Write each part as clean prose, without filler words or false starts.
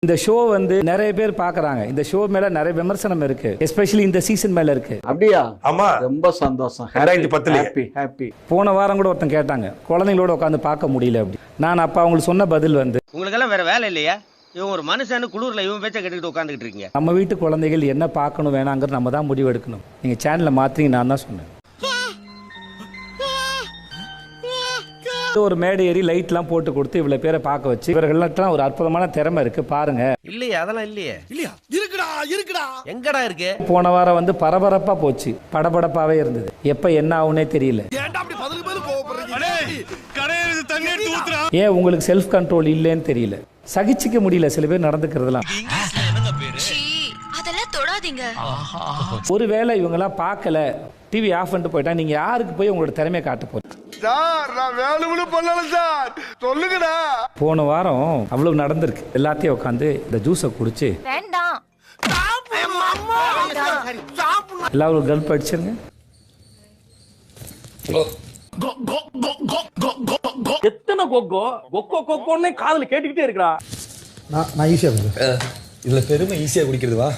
இந்த ஷோ வந்து நிறைய பேர் பாக்குறாங்க. இந்த ஷோ மேல நிறைய விமர்சனம் இருக்கு, எஸ்பெஷலி இந்த சீசன் மேல இருக்கு. அப்படியா? ஆமா, ரொம்ப சந்தோஷம். 2010 ஹாப்பி. போன வாரம் கூட ஒருத்தன் கேட்டாங்க, குழந்தைங்களோட உட்காந்து பார்க்க முடியல அப்படி. நான் அப்ப அவங்களுக்கு சொன்ன பதில் வந்து, உங்களுக்கெல்லாம் வேற வேலை இல்லையா? இவன் ஒரு மனுஷன்னு குளூர்ல இவன் பேச்ச கேட்டுக்கிட்டு உட்காந்துக்கிட்டு இருக்கீங்க. நம்ம வீட்டு குழந்தைகள் என்ன பார்க்கணும் வேணாங்கிறது நம்ம தான் முடிவு எடுக்கணும். நீங்க சேனலை மாத்திரீங்க, நான் தான் சொன்னேன். ஒரு மேடை ஏறி லைட்லாம் போட்டு கொடுத்து இவ்வளவு பேரை பார்க்க வச்சு, இவர்கள்லாம் ஒரு அற்புதமான திறமை இருக்கு பாருங்க. இல்லையா? அதெல்லாம் இல்லையே. இல்லையா? இருக்குடா எங்கடா இருக்கு? போன வாரம் வந்து பரபரப்பா போச்சு, படபடப்பாவே இருந்தது. எப்ப என்ன ஆகுனே தெரியல. ஏன் உங்களுக்கு செல்ஃப் கண்ட்ரோல் இல்லைன்னு தெரியல, சகிச்சிக்க முடியல சில பேர் நடந்துக்கிறதுலாம். ஒருவேளை இவங்க எல்லாம் பார்க்கல, டிவி ஆஃப் பண்ணிட்டு போயிட்டா நீங்க யாருக்கு போய் உங்களோட திறமையை காட்ட போறீங்க? போன வாரம் அவ்வளவு நடந்திருக்கு. எல்லாத்தையும் உட்காந்து இந்த ஜூஸை குடிச்சு எல்லாரும் கல்ப் அடிச்சிருங்க. எத்தனை கொக்கோ கொக்கோ கொக்கோன்னு காதுல கேட்டுக்கிட்டே இருக்கா. நான் ஈஸியா இதுல பெருமை ஈஸியா குடிக்கிறது வா.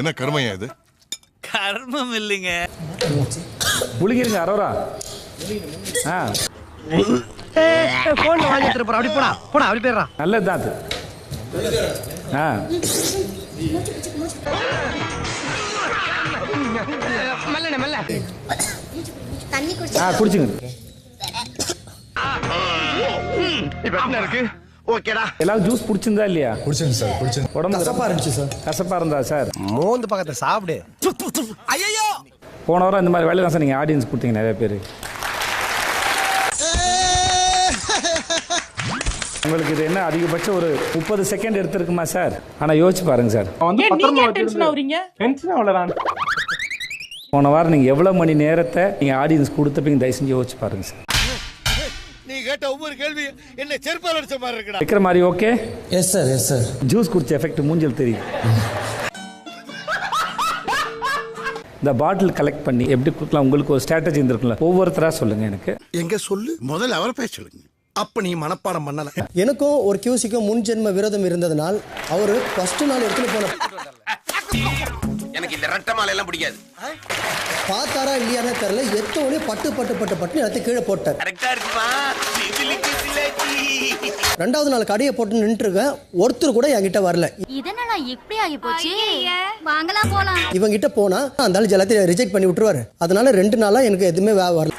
என்ன கர்மையா இது? கர்மம் இல்லைங்க, புளிங்கிருங்க அரோரா. போன்ல வாங்கிட்டு இருப்பா. அப்படி போடா போடா, அப்படி போயிடுறா. நல்லதுதான் அது. குடிச்சுங்க. எல்லாரும் ஜூஸ் குடிச்சிருந்தா இல்லையா? குடிச்சுங்க சார், குடிச்சுங்க. உடம்பு கசப்பா இருந்துச்சு சார். கசப்பா இருந்தா சார் மோந்து பக்கத்துல சாப்பிடு. ஐயோ, போன வாரம் இந்த மாதிரி வேலை தான் சார் நீங்க ஆடியன்ஸ் கொடுத்தீங்க நிறைய பேர். உங்களுக்கு இது என்ன அதிகபட்சம் ஒரு 30 செகண்ட் எடுத்திருக்குமா சார்? ஆனா யோசிச்சு பாருங்க சார். போன வாரம் நீங்க எவ்வளவு மணி நேரத்தை நீங்க ஆடியன்ஸ் கொடுத்தப்பீங்க, தயவு செஞ்சு யோசிச்சு பாருங்க சார். நீ கேட்ட ஒவ்வொரு கேள்வி என்ன செருப்பால் அடிச்ச மாதிரி இருக்குடா. வைக்கிற மாதிரி okay? Yes sir, yes sir. Juice குடிச்ச எஃபெக்ட் மூஞ்சில் தெரியும். இந்த பாட்டில் கலெக்ட் பண்ணி எப்படி கொடுக்கலாம், உங்களுக்கு ஒரு ஸ்ட்ராட்டஜி இருந்திருக்குல்ல, ஒவ்வொருத்தரா சொல்லுங்க எனக்கு. எங்க சொல்லு, முதல்ல அவரை பேச சொல்லுங்க. அப்ப நீ மனப்பாடம் பண்ணல. எனக்கும் ஒரு கியூசிக்கும் முன் ஜென்ம விரோதம் இருந்ததனால் அவரு ஃபர்ஸ்ட் நாள் எடுத்துட்டு போன எனக்கு இந்த ரெட்டை மாலை எல்லாம் பிடிக்காது. பார்த்தாரா இல்லையானே தெரியல, எத்தோடனே பட்டு பட்டு பட்டு பட்டு எடுத்து கீழே போட்டார். கரெக்டா இருக்குமா? ரெண்டாவது நாள் கடையை போட்டு நின்றுருக்கேன், ஒருத்தர் கூட என்கிட்ட வரல. இதனால இப்படி ஆகி போச்சு, வாங்கலாம் போலாம். இவங்கிட்ட போனா அந்த ஆளு எல்லாத்தையும் ரிஜெக்ட் பண்ணி விட்டுருவாரு. அதனால 2 நாளா எனக்கு எதுவுமே வரல.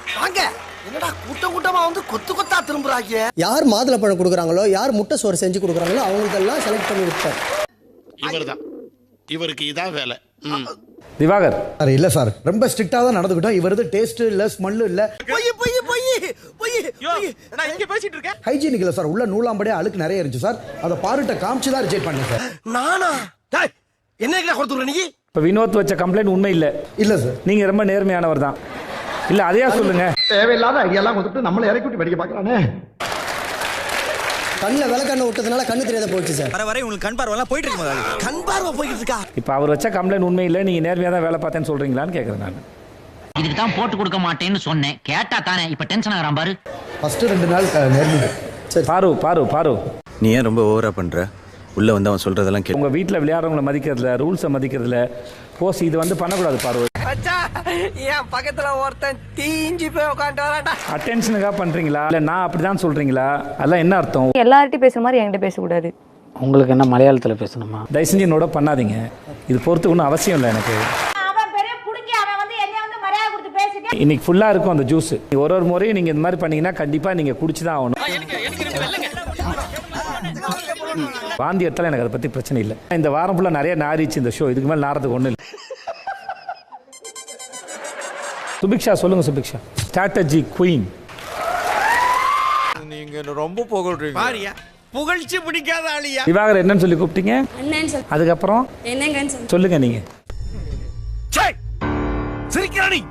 என்னடா கூட்டம் கூட்டமா வந்து கொத்து கொத்தா திரும்புறாங்க. யார் மாதுளை பழம் கொடுக்குறாங்களோ, யார் முட்டை சோறு செஞ்சு கொடுக்குறாங்களோ அவங்களுக்கெல்லாம் செலக்ட் பண்ணி விட்டார். இவர்தான், இவருக்கு இதான் வேலை. திவாகர் சார் இல்ல சார், ரொம்ப ஸ்ட்ரிக்ட்டா தான் நடந்துக்கிட்டோம். இவரது டேஸ்ட் இல்ல, ஸ்மெல் இல்ல. நான் இங்க பேசிட்டு இருக்கேன். ஹைஜீனிக் இல்ல சார். உள்ள நூலாம்படியே அழுக்கு நிறைய இருந்துச்சு சார். அத பாருட்ட காமிச்சு தான் ரிஜெக்ட் பண்ணேன் சார். நானா? டேய், என்ன கொடுத்துற நீ? இப்ப வினோத் வச்ச கம்ப்ளைண்ட் உண்மை இல்ல. இல்ல சார். நீங்க ரொம்ப நேர்மையானவர் தான். இல்ல அதையா சொல்லுங்க. தேவையில்லாத ஐடியாலாம் கொடுத்துட்டு நம்மள இறக்கி விட்டு படிக்க பார்க்கறானே. கண்ணில் விளக்கண்ண விட்டதுனால கண்ணு தெரியாத போச்சு சார். வர வரை உங்களுக்கு கண் பார்வைலாம் போயிட்டு இருக்கு. கண் பார்வை போயிட்டு இருக்கா? இப்ப அவர் வச்ச கம்ப்ளைண்ட் உண்மை இல்ல, நீங்க நேர்மையா தான் வேலை பார்த்தேன்னு சொல்றீங்களான்னு கேக்குறேன் நான். இதுக்கு தான் போட்டு கொடுக்க மாட்டேன்னு சொன்னேன், கேட்டா தானே இப்ப டென்ஷன் ஆகுறான் பாரு. ஃபர்ஸ்ட் 2 நாள் நேர்மையா. சரி பாரு பாரு பாரு, நீ ஏன் ரொம்ப ஓவரா பண்ற? உள்ள வந்து அவன் சொல்றதெல்லாம் கேளு. உங்க வீட்ல விளையாடுறவங்களை மதிக்கிறதுல, ரூல்ஸை மதிக்கிறதுல போஸ் இது வந்து பண்ணக்கூடாது. பாரு என் பக்கத்துல ஒருத்தன் தீஞ்சி போய் உட்காந்து வரான்டா. அட்டென்ஷனுக்காக பண்றீங்களா இல்ல நான் அப்படிதான் சொல்றீங்களா? அதெல்லாம் என்ன அர்த்தம்? எல்லார்ட்டையும் பேசுற மாதிரி என்கிட்ட பேசக்கூடாது. உங்களுக்கு என்ன மலையாளத்துல பேசணுமா? தயவு செஞ்சு என்னோட பண்ணாதீங்க. இது பொறுத்து ஒன்றும் அவசியம் இல்லை எனக்கு. இன்னைக்கு ஃபுல்லா இருக்கும் அந்த ஜூஸ். ஒரு முறையும் நீங்க இந்த மாதிரி பண்ணீங்கன்னா கண்டிப்பா நீங்க குடிச்சுதான் ஆகணும். வாந்தி எடுத்தாலும் எனக்கு அதை பத்தி பிரச்சனை இல்லை. இந்த வாரம் ஃபுல்லா நிறைய நாரிச்சு இந்த ஷோ. இதுக்கு மேல நாரதுக்கு ஒண்ணு இல்லை. சுபிக்ஷா சொல்லுங்க. Subiksha strategy queen. நீங்க ரொம்ப புகழ்றீங்க. பாரியா, புகழ்ச்சி பிடிக்காத ஆளியா? திவாகர் என்னன்னு சொல்லி கூப்பிட்டீங்க? அதுக்கப்புறம் சொல்லுங்க நீங்க. சிரிக்கிறானி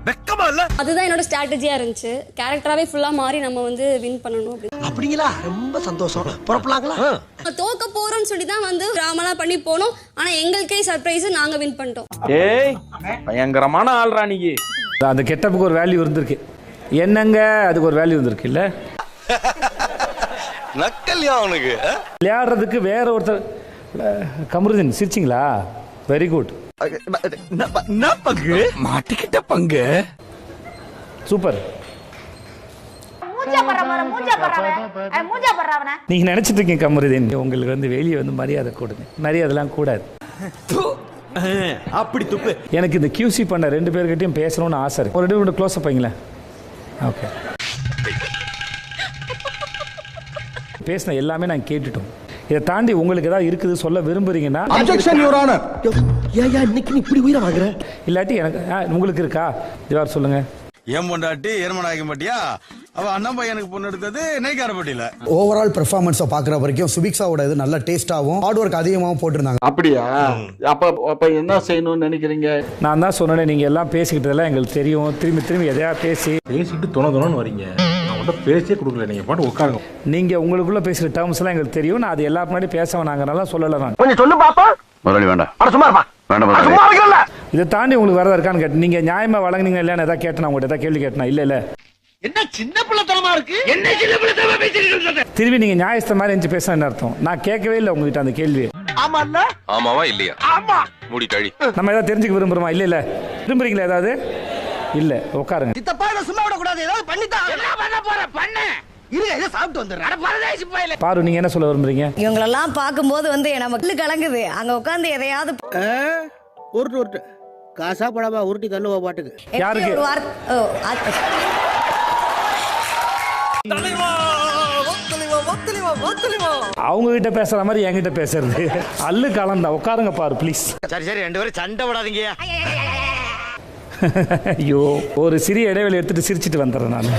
வெக்கமா இல்ல? அதுதான் என்னோட ஸ்ட்ராட்டஜியா இருந்துச்சு. கேரக்டராவே ஃபுல்லா மாறி நம்ம வந்து வின் பண்ணணும் அப்படி. அப்படிங்களா? ரொம்ப சந்தோஷம். புறப்படலாங்களா? தோக்க போறோம்னு சொல்லி தான் வந்து டிராமாலாம் பண்ணி போனோம். ஆனா எங்களுக்கே சர்ப்ரைஸ், நாங்க வின் பண்ணிட்டோம். ஏய் பயங்கரமான ஆள்ரா நீ. அந்த கெட்டப்புக்கு ஒரு வேல்யூ இருந்திருக்கு. என்னங்க அதுக்கு ஒரு வேல்யூ வந்திருக்கு இல்ல? நக்கல்யா அவனுக்கு விளையாடுறதுக்கு வேற ஒருத்தர். கமருதீன் சிரிச்சிங்களா? Very good. மாட்டிக்கிட்ட பங்கு. சூப்பர். நீங்க நினைச்சிட்டு இருக்கீங்க கமருதீன், உங்களுக்கு வந்து வெளியே வந்து மரியாதை கொடுங்க. மரியாதைலாம் கூடாது. அப்படி துப்பு. எனக்கு இந்த QC பண்ண 2 பேர்கிட்டையும் பேசணும்னு ஆசை இருக்கு. ஒரு 2 க்ளோஸ் அப் வைங்களேன். ஓகே. பேசின எல்லாமே நான் கேட்டுட்டோம். இதை தாண்டி உங்களுக்கு ஏதாவது இருக்குது சொல்ல விரும்புறீங்கன்னா அப்ஜெக்ஷன் யுவர் ஆனர். ஏயா இன்னைக்கு இப்படி உயிரை வாங்குற? இல்லாட்டி எனக்கு உங்களுக்கு இருக்கா திவார் சொல்லுங்க. ஏன் பொண்டாட்டி எருமநாயகம் பட்டியா? அவ அண்ணன் பையனுக்கு பொண்ணு எடுத்தது நெய்க்காரப்பட்டியில. ஓவரால் பெர்ஃபார்மன்ஸை பார்க்குற வரைக்கும் சுபிக்ஸாவோட இது நல்ல டேஸ்டாகவும் ஹார்ட் ஒர்க் அதிகமாகவும் போட்டிருந்தாங்க. அப்படியா? அப்ப என்ன செய்யணும்னு நினைக்கிறீங்க? நான் தான் சொன்னேன், நீங்க எல்லாம் பேசிக்கிட்டதெல்லாம் எங்களுக்கு தெரியும். திரும்பி எதையா பேசிட்டு தொணன்னு வரீங்க. நான் உங்கள்கிட்ட பேசியே கொடுக்கல, நீங்க பாட்டு உட்காருங்க. நீங்க உங்களுக்குள்ள பேசுற டேர்ம்ஸ் எல்லாம் எங்களுக்கு தெரியும். நான் அது எல்லா முன்னாடி பேச நாங்கனால சொல்லல. நான் கொஞ்சம் சொல்லு பாப்பா. முதலாளி வேண்டாம். சும்மா இருப்பா. சும்மா இருக்கல. இதை தாண்டி உங்களுக்கு வரதா இருக்கான்னு கேட்டு நீங்க நியாயமா வழங்குனீங்க இல்லைன்னு ஏதாவது கேட்டேன். உங்கள்கிட்ட ஏதாவது கேள்வி கேட்டேன். இல்ல என்ன சின்ன பிள்ளைத்தனமா இருக்கு? என்ன சின்ன பிள்ளைத்தனமா பேசிட்டு? திரும்பி நீங்க நியாயஸ்த மாதிரி எஞ்சி பேச என்ன அர்த்தம்? நான் கேட்கவே இல்லை உங்ககிட்ட அந்த கேள்வி. ஆமா இல்ல? ஆமாவா இல்லையா? ஆமா. மூடி கழி. நம்ம ஏதாவது தெரிஞ்சுக்க விரும்புறோமா? இல்ல விரும்புறீங்களா ஏதாவது? இல்ல உட்காருங்க. சித்தப்பா இத சும்மா விட கூடாது. ஏதாவது பண்ணிட்டா என்ன பண்ண போற? பண்ணு. இருங்க இத சாப்பிட்டு வந்துறேன். அட பரதேசி பையல. பாரு நீங்க என்ன சொல்ல விரும்புறீங்க? இவங்களெல்லாம் பார்க்கும்போது வந்து நமக்கு கலங்குது. அங்க உட்காந்து எதையாவது உருட்டு காசா படமா உருட்டி தள்ளுவா பாட்டுக்கு. யாருக்கு? அவங்க கிட்ட பேசுற மாதிரி என்கிட்ட பேசுறது அல்லு கலந்தா. உட்காருங்க பாரு ப்ளீஸ். சரி 2 பேரும் சண்டை போடாதீங்க. ஐயோ, ஒரு சிறிய இடைவெளி எடுத்துட்டு சிரிச்சிட்டு வந்துடுறேன் நான்.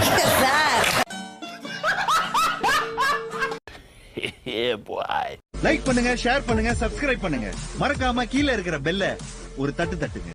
லைக் பண்ணுங்க, ஷேர் பண்ணுங்க, சப்ஸ்கிரைப் பண்ணுங்க. மறக்காம கீழ இருக்கிற பெல்ல ஒரு தட்டுங்க.